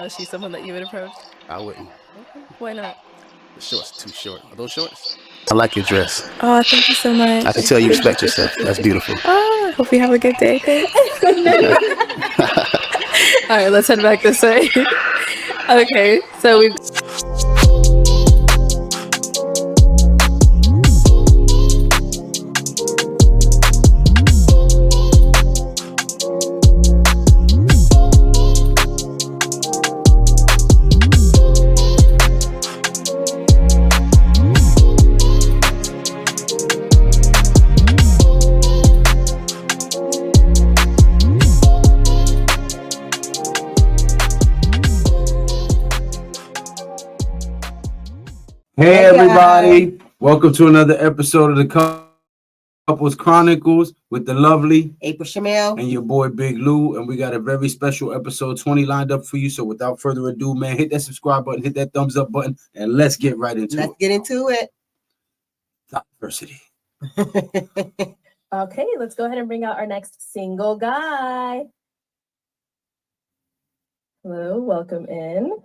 Is she someone that you would approach? I wouldn't. Okay. Why not? The shorts too short. Are those shorts? I like your dress. Oh, thank you so much. I can tell you respect yourself. That's beautiful. Oh, I hope you have a good day. All right, let's head back this way. Okay, so we've... Hey everybody, welcome to another episode of the Couples Chronicles with the lovely April Shamel and your boy Big Lou, and we got a very special episode 20 lined up for you. So without further ado, man, hit that subscribe button, hit that thumbs up button, and let's get right into Let's get into it. Diversity. Okay, let's go ahead and bring out our next single guy. Hello, welcome in.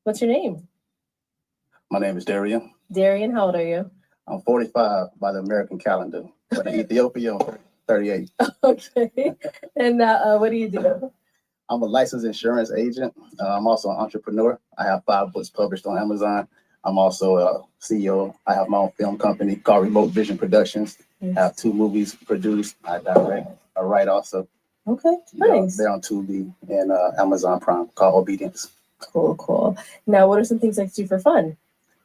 What's your name? My name is Darian. Darian, how old are you? I'm 45 by the American calendar, but in Ethiopia, I'm 38. Okay. And what do you do? I'm a licensed insurance agent. I'm also an entrepreneur. I have 5 books published on Amazon. I'm also a CEO. I have my own film company called Remote Vision Productions. Yes. I have 2 movies produced. I direct. I write also. Okay, nice. They're on Tubi and Amazon Prime called Obedience. Cool, cool. Now, what are some things that you do for fun?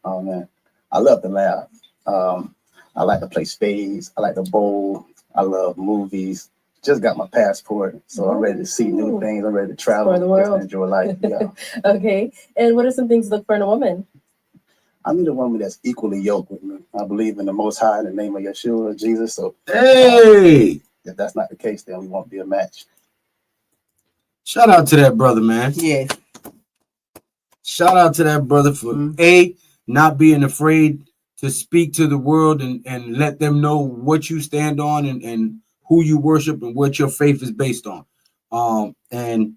Oh, man. I love to laugh. I like to play spades. I like to bowl. I love movies. Just got my passport, so I'm ready to see new things. I'm ready to travel. Explore the world. Enjoy life. Yeah. Okay. And what are some things you look for in a woman? I need a woman that's equally yoked with me. I believe in the Most High in the name of Yeshua, Jesus. So, Hey, if that's not the case, then we won't be a match. shout out to that brother, man. Yes. Shout out to that brother for not being afraid to speak to the world and let them know what you stand on and who you worship and what your faith is based on. And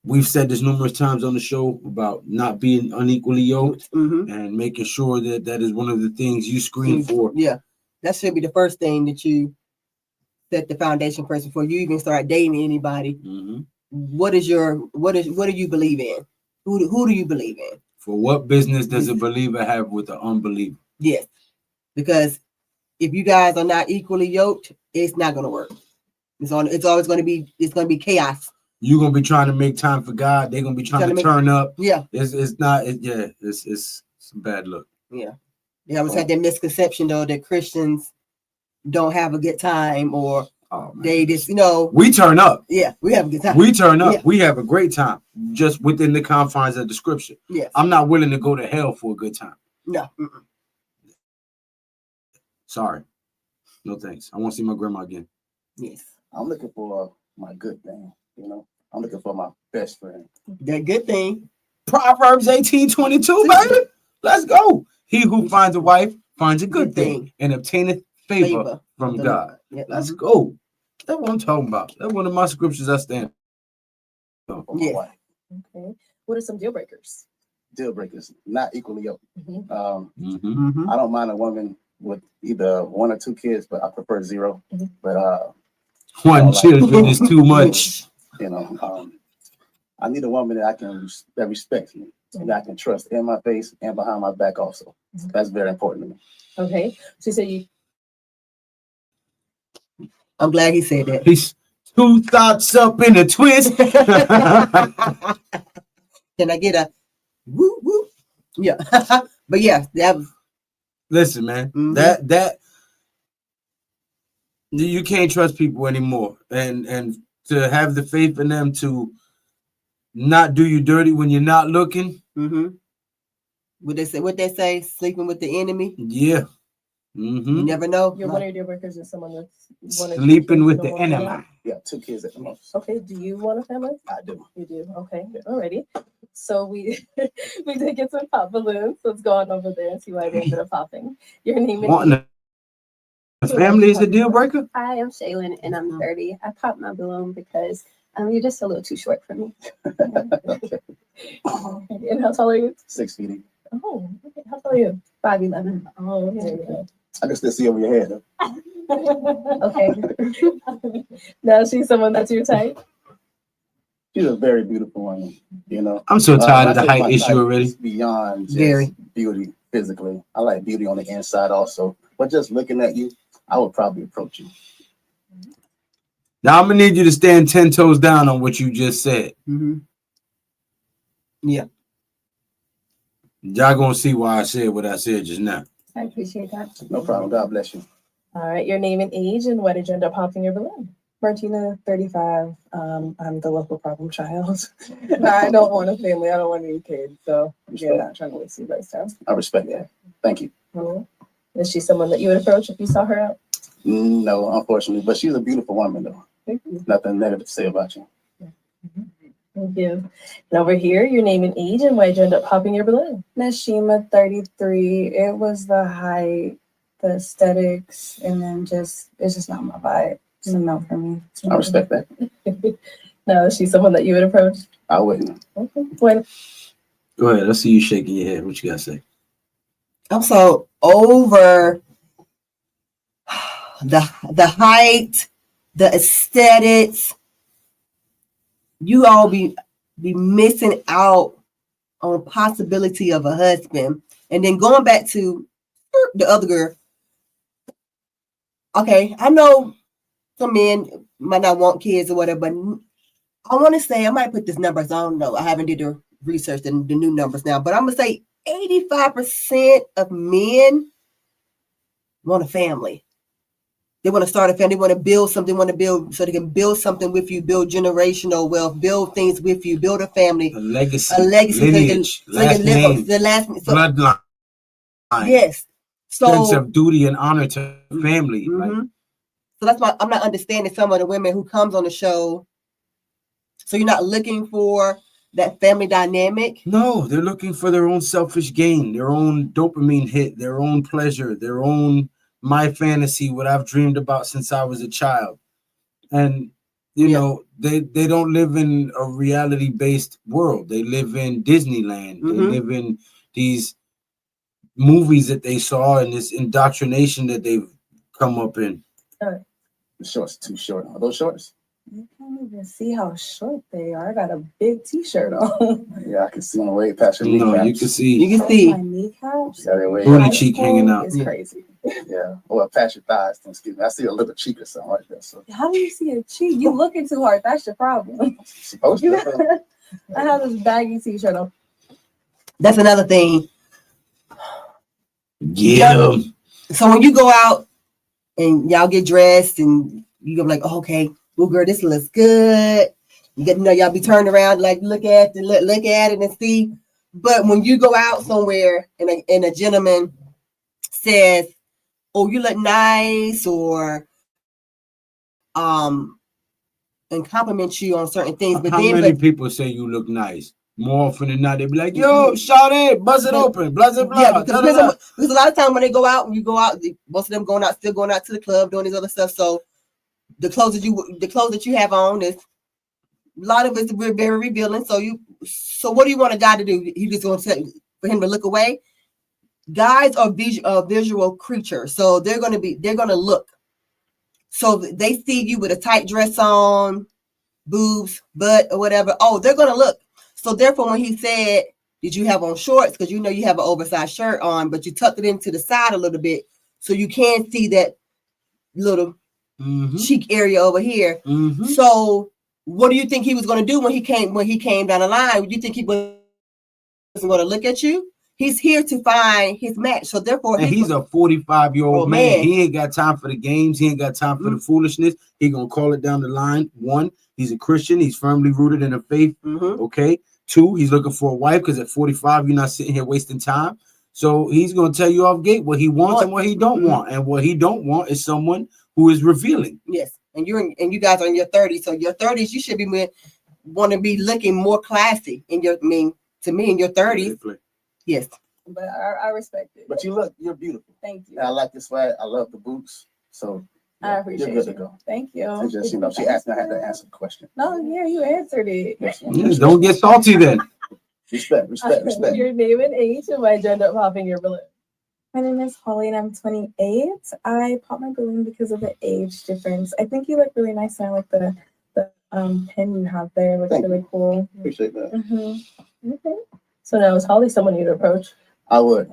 we've said this numerous times on the show about not being unequally yoked and making sure that that is one of the things you screen for. Yeah, that should be the first thing that you set the foundation first before you even start dating anybody. What do you believe in? Who do you believe in? For what business does a believer have with an unbeliever? Yes, because if you guys are not equally yoked, it's not going to work. It's always going to be chaos. You're gonna be trying to make time for God. They're gonna be trying to turn up. Yeah, it's some bad luck. Yeah. I always had that misconception though that Christians don't have a good time or they just we turn up. Yeah, we have a good time. We turn up. Yeah. We have a great time, just within the confines of the scripture. Yes. I'm not willing to go to hell for a good time. No. Sorry. No thanks. I want to see my grandma again. Yes. I'm looking for my good thing. I'm looking for my best friend. That good thing. Proverbs 18:22, baby. Let's go. He who finds a wife finds a good thing and obtaineth favor from God. Yeah. Let's go. That's what I'm talking about. That's one of my scriptures I stand on. Yeah. Okay. What are some deal breakers? Deal breakers, not equally yoked. Mm-hmm. I don't mind a woman with either 1 or 2 kids, but I prefer 0. But one children is too much. I need a woman that respects me and that I can trust in my face and behind my back also. That's very important to me. Okay. So you I'm glad he said that. He's 2 thoughts up in a twist. Can I get a woo woo? Yeah. But yeah, that was... Listen, man. That you can't trust people anymore. And to have the faith in them to not do you dirty when you're not looking. What they say, sleeping with the enemy. Yeah. You never know. One of your deal breakers is someone that's sleeping with the enemy. Yeah, 2 kids at the most. Okay. Do you want a family? I do. You do. Okay. Alrighty. So we did get some pop balloons. Let's go on over there and see why they ended up popping. Your name is Wanting a family is a deal breaker? Hi, I'm Shaylin and I'm 30. I popped my balloon because you're just a little too short for me. And how tall are you? 6 feet. Oh, okay. How tall are you? 5'11". Oh, okay. I can still see over your head though. Okay. Now she's someone that's your type. She's a very beautiful woman, you know. I'm so tired of I the think height my issue type already. is beyond just Very. beauty physically. I like beauty on the inside also. But just looking at you, I would probably approach you. Now I'm gonna need you to stand 10 toes down on what you just said. Mm-hmm. Yeah. Y'all gonna see why I said what I said just now. I appreciate that. No problem. God bless you. All right, your name and age, and why did you end up popping your balloon? Martina, 35. I'm the local problem child. I don't want a family. I don't want any kids. So yeah, not trying to waste anybody's time. I respect that. Thank you. Is she someone that you would approach if you saw her out? No, unfortunately, but she's a beautiful woman though. Thank you. Nothing negative to say about you. Thank you. And over here, your name and age, and why did you end up popping your balloon? Nashima, 33. It was the height, the aesthetics, and then it's just not my vibe. It's a no for me. I respect that. No, is she someone that you would approach? I wouldn't. Okay. When Go ahead. I see you shaking your head. What you gotta say? I'm so over the height, the aesthetics. You all be missing out on possibility of a husband. And then going back to the other girl. Okay, I know some men might not want kids or whatever, but I want to say I might put this numbers. I don't know. I haven't did the research and the new numbers now, but I'm gonna say 85% of men want a family. They want to start a family. They want to build something. Want to build so they can build something with you. Build generational wealth. Build things with you. Build a family. A legacy. Lineage. So last name. The last Bloodline. Yes. Sense So of duty and honor to family. mhm. Like, So that's why I'm not understanding some of the women who comes on the show. So you're not looking for that family dynamic. no, they're looking for their own selfish gain, their own dopamine hit, their own pleasure, their own my fantasy, what I've dreamed about since I was a child. And you know, they don't live in a reality-based world. They live in Disneyland. They live in these movies that they saw and this indoctrination that they've come up in. The shorts too short. Are those shorts? You can't even see how short they are. I got a big t-shirt on. Yeah, I can see them way past your No, kneecaps. you can see You can see. My kneecaps. Yeah, they way booty High cheek school hanging out. is crazy. Yeah, or past your thighs. Excuse me. I see a little cheek or something right there. So How do you see a cheek? You looking too hard. That's your problem. supposed to. I have this baggy t-shirt on. That's another thing. Yeah. So when you go out and y'all get dressed and you go like, oh, okay, well, girl, this looks good. You get, y'all be turned around like look at it and see. But when you go out somewhere and a gentleman says, "Oh, you look nice," or and compliment you on certain things, but How then many people say you look nice? More often than not, they be like, "Yo, shawty, buzz it open, blah blah blah." Yeah, because a lot of time when they go out, when you go out, most of them still going out to the club, doing this other stuff. So the clothes that you have on is a lot of it's very revealing. So what do you want a guy to do? He just going to tell for him to look away. Guys are visual creatures, so they're going to look. So they see you with a tight dress on, boobs, butt, or whatever. Oh, they're going to look. So therefore, when he said, "Did you have on shorts?" Because you know you have an oversized shirt on, but you tucked it into the side a little bit, so you can see that little cheek area over here. So, what do you think he was going to do when he came down the line? Do you think he wasn't going to look at you? He's here to find his match. So therefore, he's a 45-year-old man. He ain't got time for the games. He ain't got time for the foolishness. He gonna call it down the line. 1, he's a Christian. He's firmly rooted in the faith. Okay. 2, he's looking for a wife because at 45, you're not sitting here wasting time. So he's gonna tell you off gate what he wants and what he don't want. And what he don't want is someone who is revealing. Yes, and you guys are in your 30s. So your 30s, you should be want to be looking more classy. In your to me in your 30s. Yes. But I respect it. But you're beautiful. Thank you. And I like this swag. I love the boots. So I appreciate you're good you. to go. Thank you. It's just, she asked me, I had to answer the question. No, yeah, you answered it. Yes, Don't get salty then. Respect. Your name and age, and why'd you end up popping your balloon? My name is Holly and I'm 28. I popped my balloon because of the age difference. I think you look really nice and I like the pin you have there. It looks Thank really cool. Appreciate that. Mm-hmm. Okay. So now is Holly someone you'd approach? I would.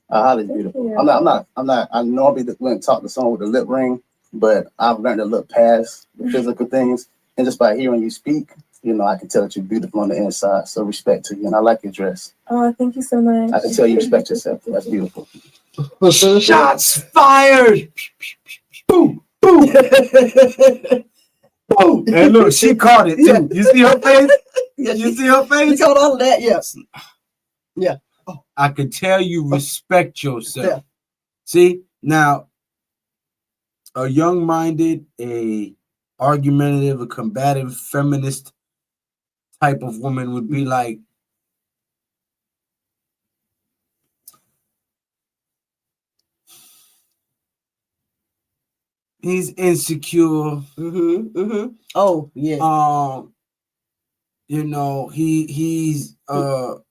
Holly's Thank beautiful. you. I'm not. I normally wouldn't talk to someone with a lip ring, but I've learned to look past the physical things, and just by hearing you speak, you know, I can tell that you're beautiful on the inside. So respect to you, and I like your dress. Oh, thank you so much. I can tell you respect yourself. That's beautiful. Shots fired. Boom, boom, boom. And look, she caught it too. You see her face? Yeah, You see her you face? caught all of that. Yes. Yeah. I can tell you respect yourself. Yeah. See, now a young-minded, a argumentative, a combative, feminist type of woman would be like, he's insecure. Oh, yeah. You know, he's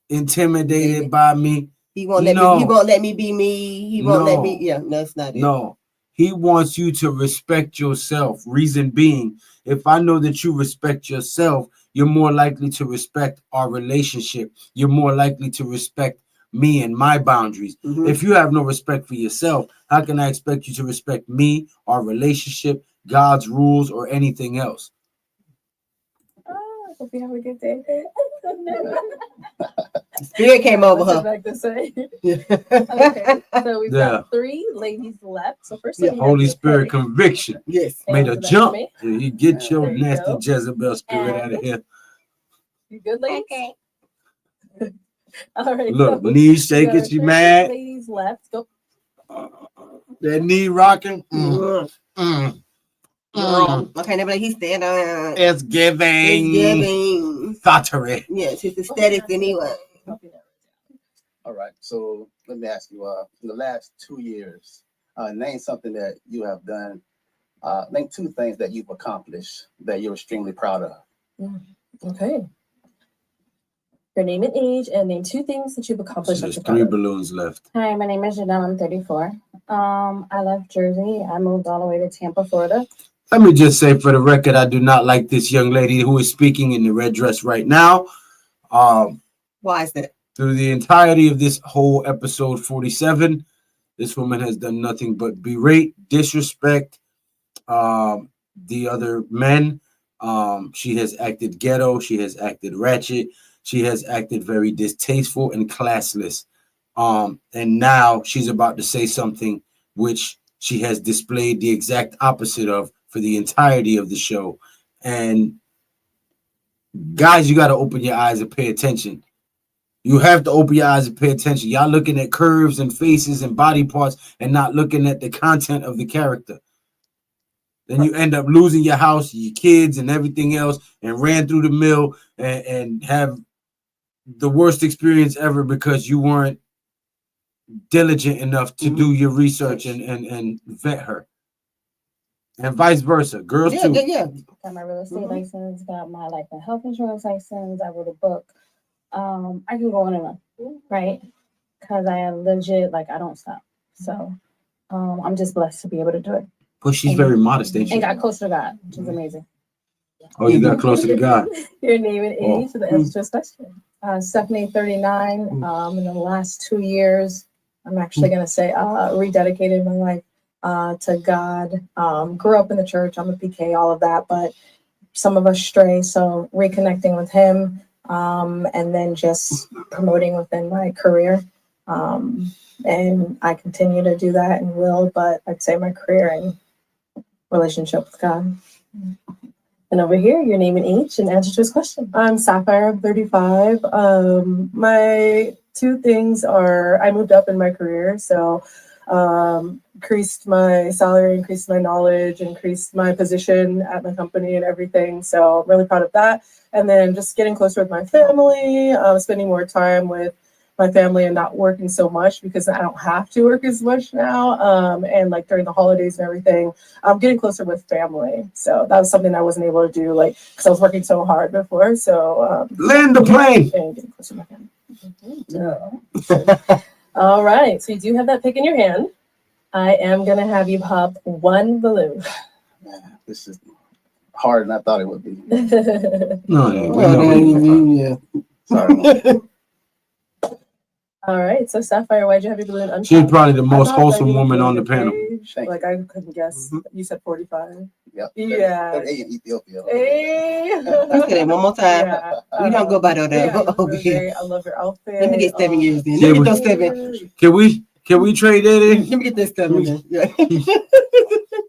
intimidated by me. He won't let me. He won't let me be me. He won't let me. Yeah, that's not it. No, he wants you to respect yourself. Reason being, if I know that you respect yourself, you're more likely to respect our relationship. You're more likely to respect me and my boundaries. If you have no respect for yourself, how can I expect you to respect me, our relationship, God's rules, or anything else? Hope you have a good day. Spirit came over her. Back to say. Yeah. Okay, so we've got 3 ladies left. So first, Holy Spirit conviction. Yes. Made a jump. Me. You get your There you nasty go. Jezebel spirit out of here. You good, ladies? Okay. All right. Look, so knee shaking, there are she 3 mad. ladies left. Go. That knee rocking. Okay, never he's stand on. It's giving. It's giving. Thottery. Yes, it's aesthetics anyway. All right. So let me ask you. In the last 2 years, name something that you have done. Name 2 things that you've accomplished that you're extremely proud of. Okay. Your name and age, and name 2 things that you've accomplished. So there's 3 balloons left. Hi, my name is Janelle. I'm 34. I left Jersey. I moved all the way to Tampa, Florida. Let me just say for the record, I do not like this young lady who is speaking in the red dress right now. Why is that? Through the entirety of this whole episode 47, this woman has done nothing but berate, disrespect the other men. She has acted ghetto. She has acted ratchet. She has acted very distasteful and classless. And now she's about to say something which she has displayed the exact opposite of for the entirety of the show. And guys, you got to open your eyes and pay attention. You have to open your eyes and pay attention. Y'all looking at curves and faces and body parts and not looking at the content of the character. Then you end up losing your house, your kids, and everything else, and ran through the mill and have the worst experience ever because you weren't diligent enough to do your research and vet her. And vice versa. Girls too. Yeah. Got my real estate license, got my health insurance license. I wrote a book. I can go on and on, right? Because I am legit, I don't stop. So I'm just blessed to be able to do it. But she's very modest, ain't she? And got close to God, which is amazing. Oh, you got closer to God. Your name and age, the answer to this question. Stephanie, 39. In the last 2 years, I'm actually going to say rededicated my life to God. Grew up in the church. I'm a PK, all of that, but some of us stray. So reconnecting with him, and then just promoting within my career. And I continue to do that and will, but I'd say my career and relationship with God. And over here, your name and age and answer to his question. I'm Sapphire, I'm 35. My 2 things are I moved up in my career, so increased my salary, increased my knowledge, increased my position at my company and everything. So I'm really proud of that. And then just getting closer with my family, spending more time with my family and not working so much because I don't have to work as much now. And like during the holidays and everything, I'm getting closer with family. So that was something I wasn't able to do, like, because I was working so hard before. So land the plane. and getting closer to my family. All right. So you do have that pick in your hand. I am going to have you pop one balloon. Man, this is harder than I thought it would be. No. Sorry. All right. So Sapphire, why'd you have your balloon unpopped? She's probably the I most thought that wholesome you woman were on the your panel. age. Thank Like I couldn't guess. You said 45. Yep. Yeah. 38 in Ethiopia. Hey. Say that one more time. Yeah. We don't go by that Yeah, over really here. great. I love your outfit. Let me get 7 years then. Yeah, Let me get those 7. Can we trade that in? Let me get this 7 then. Yeah.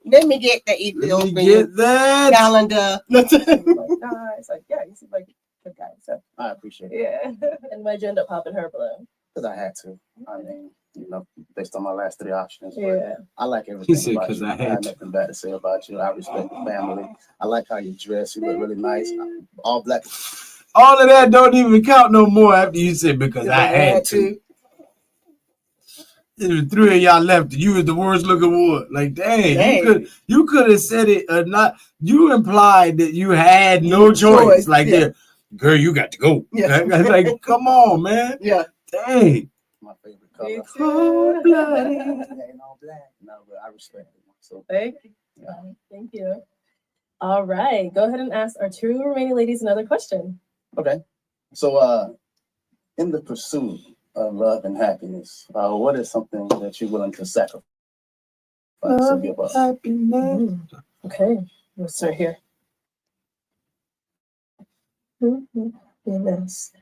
Let me get the Let me Ethiopian get that. calendar. It's like, yeah, you seem like a good guy. So I appreciate it. yeah. And why'd you end up popping her balloon? Because I had to. I mean, you know, based on my last 3 options. But Yeah. I like everything said, about 'cause you. I had have to. nothing bad to say about you. I respect the family. I like how you dress. You look really nice. All black. All of that don't even count no more after you said because I had to. There was 3 of y'all left, and you was the worst looking one. Like, dang. You could have said it or not. You implied that you had no choice. Like, yeah, girl, you got to go. Yeah. Like, come on, man. Yeah. Dang. My favorite color. Cold-blooded. Ain't all black. No, but I respect it. So Thank you. yeah. Thank you. All right. Go ahead and ask our 2 remaining ladies another question. Okay. So in the pursuit of love and happiness, what is something that you're willing to sacrifice or give up? Okay. Let's start here. Goodness.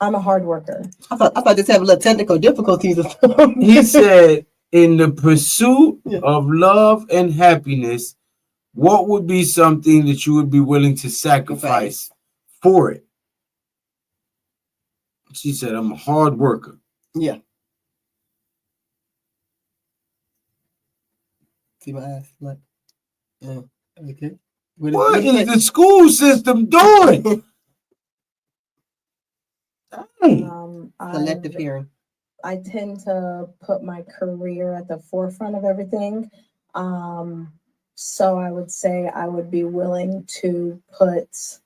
I'm a hard worker. I thought this had a little technical difficulties or something. He said, in the pursuit of love and happiness, what would be something that you would be willing to sacrifice for it? She said, I'm a hard worker. Yeah. See my eyes? Like, okay. What is the school system doing? Selective hearing. I tend to put my career at the forefront of everything. So I would say I would be willing to put,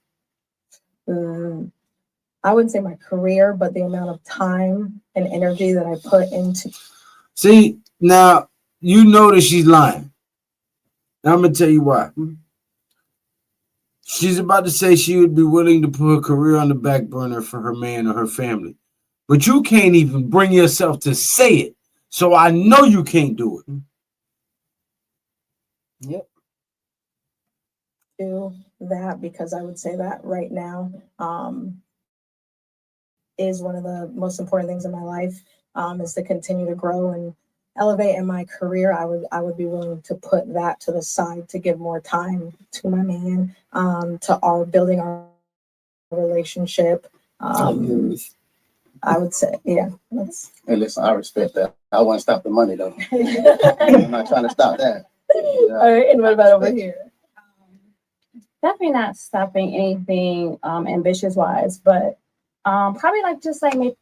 I wouldn't say my career, but the amount of time and energy that I put into. See, now you know that she's lying. Now I'm going to tell you why. She's about to say she would be willing to put her career on the back burner for her man or her family. But you can't even bring yourself to say it. So I know you can't do it. Yep. Do that because I would say that right now is one of the most important things in my life, is to continue to grow and elevate in my career. I would be willing to put that to the side to give more time to my man, to our building our relationship. I would say, yeah. Hey, listen, I respect that. I want to stop the money though. I'm not trying to stop that. Yeah. All right, and what about over here? Definitely not stopping anything ambitious wise, but probably maybe.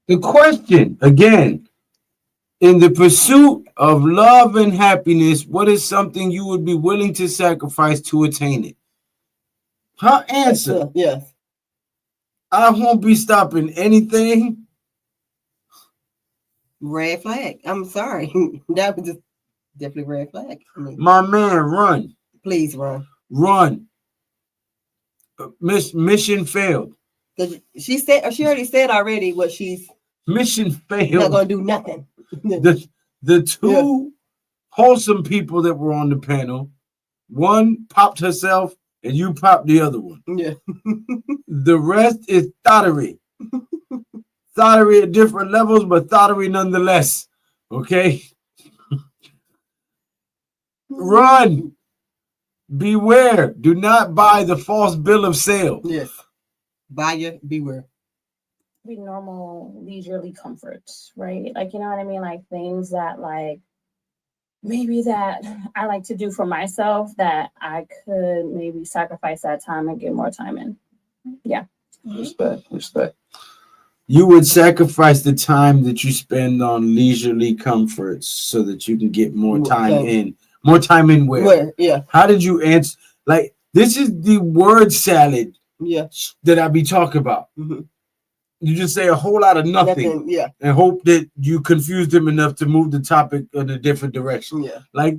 The question again, in the pursuit of love and happiness, what is something you would be willing to sacrifice to attain it? Her answer. Yes. I won't be stopping anything. Red flag. I'm sorry. That was just definitely red flag. My man, run. Please run. Run. Mission failed. She already said what she's mission failed. Not gonna do nothing. The 2 wholesome people that were on the panel, one popped herself and you popped the other one. Yeah. The rest is thottery. Thottery at different levels, but thottery nonetheless. Okay? Run. Beware. Do not buy the false bill of sale. Yes. Buyer, beware. Be normal leisurely comforts, right? Like, you know what I mean? Like things that like maybe that I like to do for myself that I could maybe sacrifice that time and get more time in. Yeah. Respect. You would sacrifice the time that you spend on leisurely comforts so that you can get more time in. More time in where? Yeah. How did you answer? Like, this is the word salad that I be talking about. Mm-hmm. You just say a whole lot of nothing and hope that you confuse them enough to move the topic in a different direction. Yeah. Like,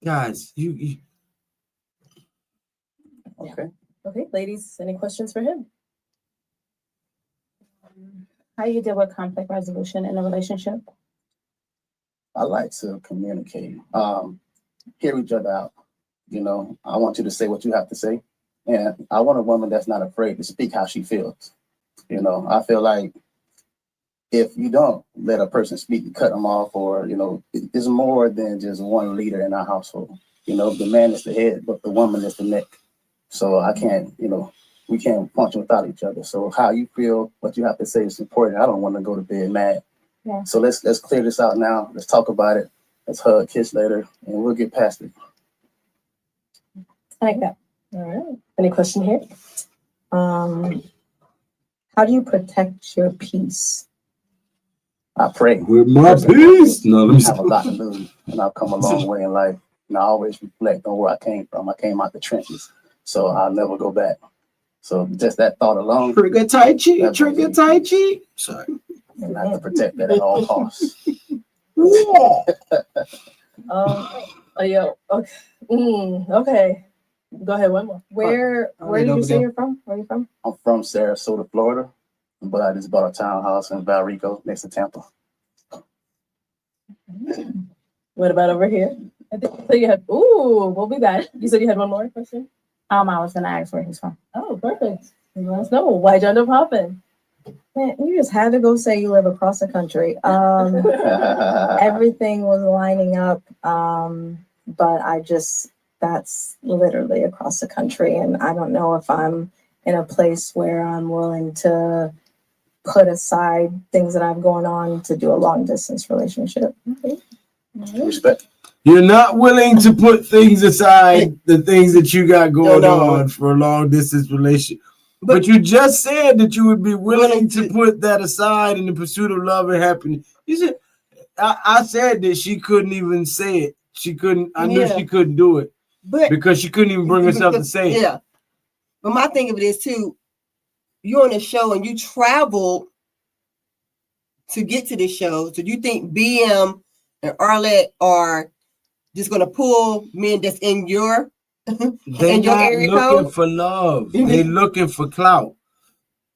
guys, you okay. Okay, ladies, any questions for him? How you deal with conflict resolution in a relationship? I like to communicate, hear each other out. You know, I want you to say what you have to say. And I want a woman that's not afraid to speak how she feels. You know, I feel like if you don't let a person speak, you cut them off, or, you know, it's more than just one leader in our household. You know, the man is the head, but the woman is the neck. So I can't, you know, we can't function without each other. So how you feel, what you have to say is important. I don't want to go to bed mad. Yeah. So let's clear this out now. Let's talk about it. Let's hug, kiss later, and we'll get past it. I like that. All right. Any question here? How do you protect your peace? I pray. with my peace. No, let me I have a lot to lose, and I've come a long way in life. And I always reflect on where I came from. I came out the trenches, so I'll never go back. So just that thought alone. Trigger Tai Chi. Trigger Tai Chi. Sorry. And I have to protect that at all costs. Okay. Okay. Go ahead, one more. Where did you say you're from? Where are you from? I'm from Sarasota, Florida, but I just bought a townhouse in Valrico next to Tampa. What about over here? I think so you had. Ooh, we'll be back. You said you had one more question. I was gonna ask where he's from. Oh, perfect. Let us know. Why'd you end up hopping? Man, you just had to go say you live across the country. Everything was lining up, but that's literally across the country, and I don't know if I'm in a place where I'm willing to put aside things that I've going on to do a long distance relationship. Okay. Respect. You're not willing to put things aside, the things that you got going on for a long distance relationship. But you just said that you would be willing to put that aside in the pursuit of love and happiness. You said, I said that she couldn't even say it. She couldn't. I knew she couldn't do it, because she couldn't even bring herself to say it. Yeah. But my thing of it is too, you're on a show and you travel to get to this show. So do you think BM and Arlette are just gonna pull men that's in your They're not looking for love. They're looking for clout.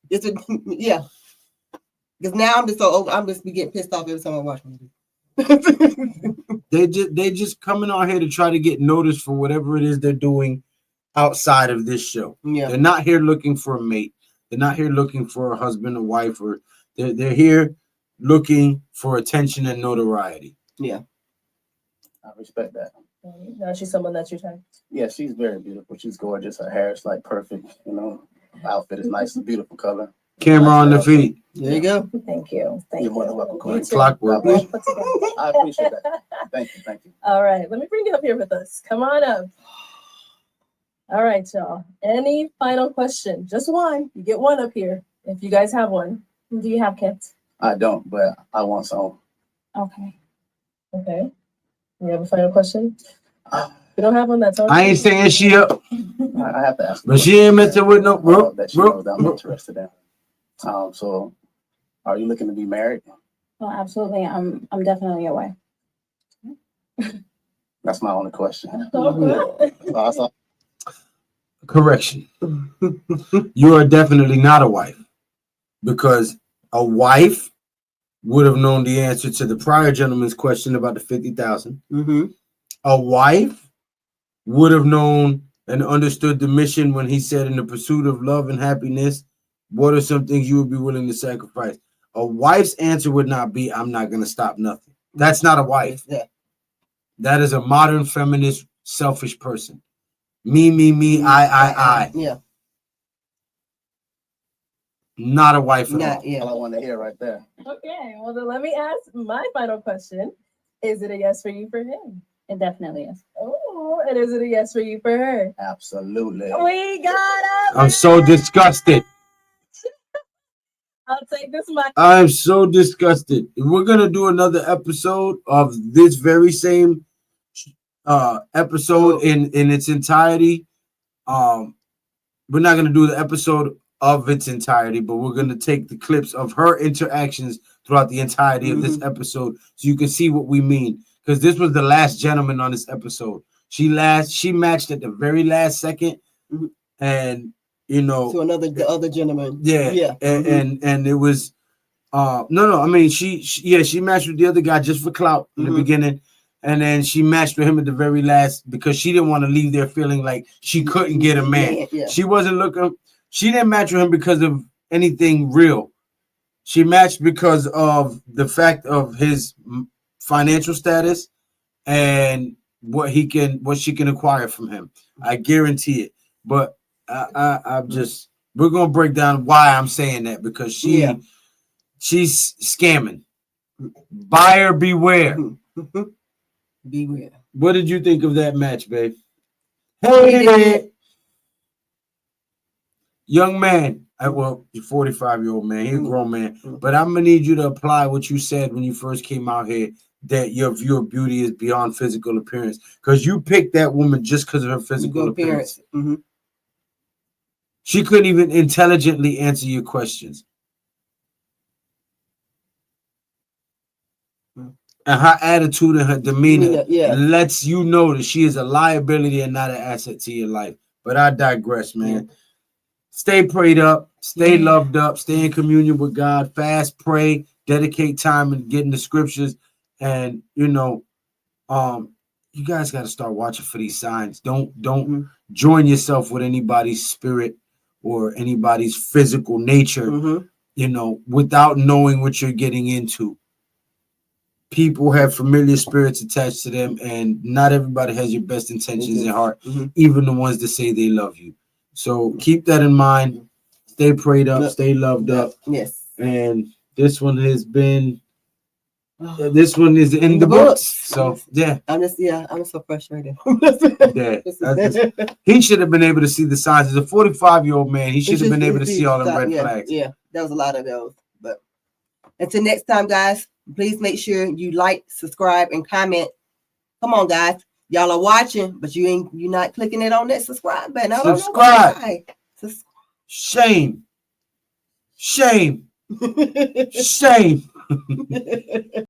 Yeah. Because now I'm just be getting pissed off every time I watch one. They just coming out here to try to get noticed for whatever it is they're doing outside of this show. Yeah. They're not here looking for a mate. They're not here looking for a husband or wife, or they're here looking for attention and notoriety. Yeah. I respect that. Now she's someone that's your type. Yeah, she's very beautiful. She's gorgeous. Her hair is like perfect. You know, outfit is nice, beautiful color. Camera on the feet. There you go. Thank you. You're more than welcome. Queen. Clockwork. I appreciate that. Thank you. All right, let me bring you up here with us. Come on up. All right, y'all. Any final question? Just one. You get one up here if you guys have one. Do you have kids? I don't, but I want some. Okay. Okay. You have a final question? You don't have one, that's all. I ain't saying she up, I have to ask. but she ain't messing with no bro. That she knows that I'm interested in. So, are you looking to be married? Well, absolutely. I'm definitely away. That's my only question. Oh, Correction. You are definitely not a wife, because a wife would have known the answer to the prior gentleman's question about the 50,000. Mm-hmm. A wife would have known and understood the mission when he said, in the pursuit of love and happiness, what are some things you would be willing to sacrifice? A wife's answer would not be, I'm not going to stop nothing. That's not a wife. Yeah. That is a modern feminist, selfish person. Me, I. Yeah. Not a wife at Not all. yeah. All I want to hear right there. Okay, well then let me ask my final question. Is it a yes for you for him? It definitely is. Oh, and is it a yes for you for her? Absolutely. We got it. I'm so disgusted. I'll take this mic. I'm so disgusted. We're gonna do another episode of this very same episode in its entirety. We're not gonna do the episode of its entirety, but we're gonna take the clips of her interactions throughout the entirety of this episode, so you can see what we mean. Because this was the last gentleman on this episode. She matched at the very last second, and you know, To the other gentleman. yeah. And it was no. I mean, she matched with the other guy just for clout in the beginning, and then she matched with him at the very last because she didn't want to leave there feeling like she couldn't get a man. Yeah. She wasn't looking. She didn't match with him because of anything real. She matched because of the fact of his financial status and what she can acquire from him. I guarantee it. But I'm just, we're gonna break down why I'm saying that, because she's scamming. Buyer beware. Beware. What did you think of that match, babe? Hated it. Young man, well, you're 45-year-old man, he's a grown man, but I'm gonna need you to apply what you said when you first came out here, that your view of beauty is beyond physical appearance, because you picked that woman just because of her physical appearance. She couldn't even intelligently answer your questions. And her attitude and her demeanor lets you know that she is a liability and not an asset to your life. But I digress, man. Stay prayed up, stay loved up, stay in communion with God, fast, pray, dedicate time and getting the scriptures. And you know, you guys got to start watching for these signs. Don't join yourself with anybody's spirit or anybody's physical nature, you know, without knowing what you're getting into. People have familiar spirits attached to them, and not everybody has your best intentions in heart, even the ones that say they love you. So keep that in mind. Stay prayed up, stay loved up. Yes. And this one has been, this one is in the books. So I'm so frustrated. He should have been able to see the signs. As a 45-year-old man, he should have been able to see all the red flags. Yeah, that was a lot of those. But until next time, guys, please make sure you like, subscribe, and comment. Come on, guys. Y'all are watching, but you're not clicking it on that subscribe button. I don't know why. Shame. Shame. Shame.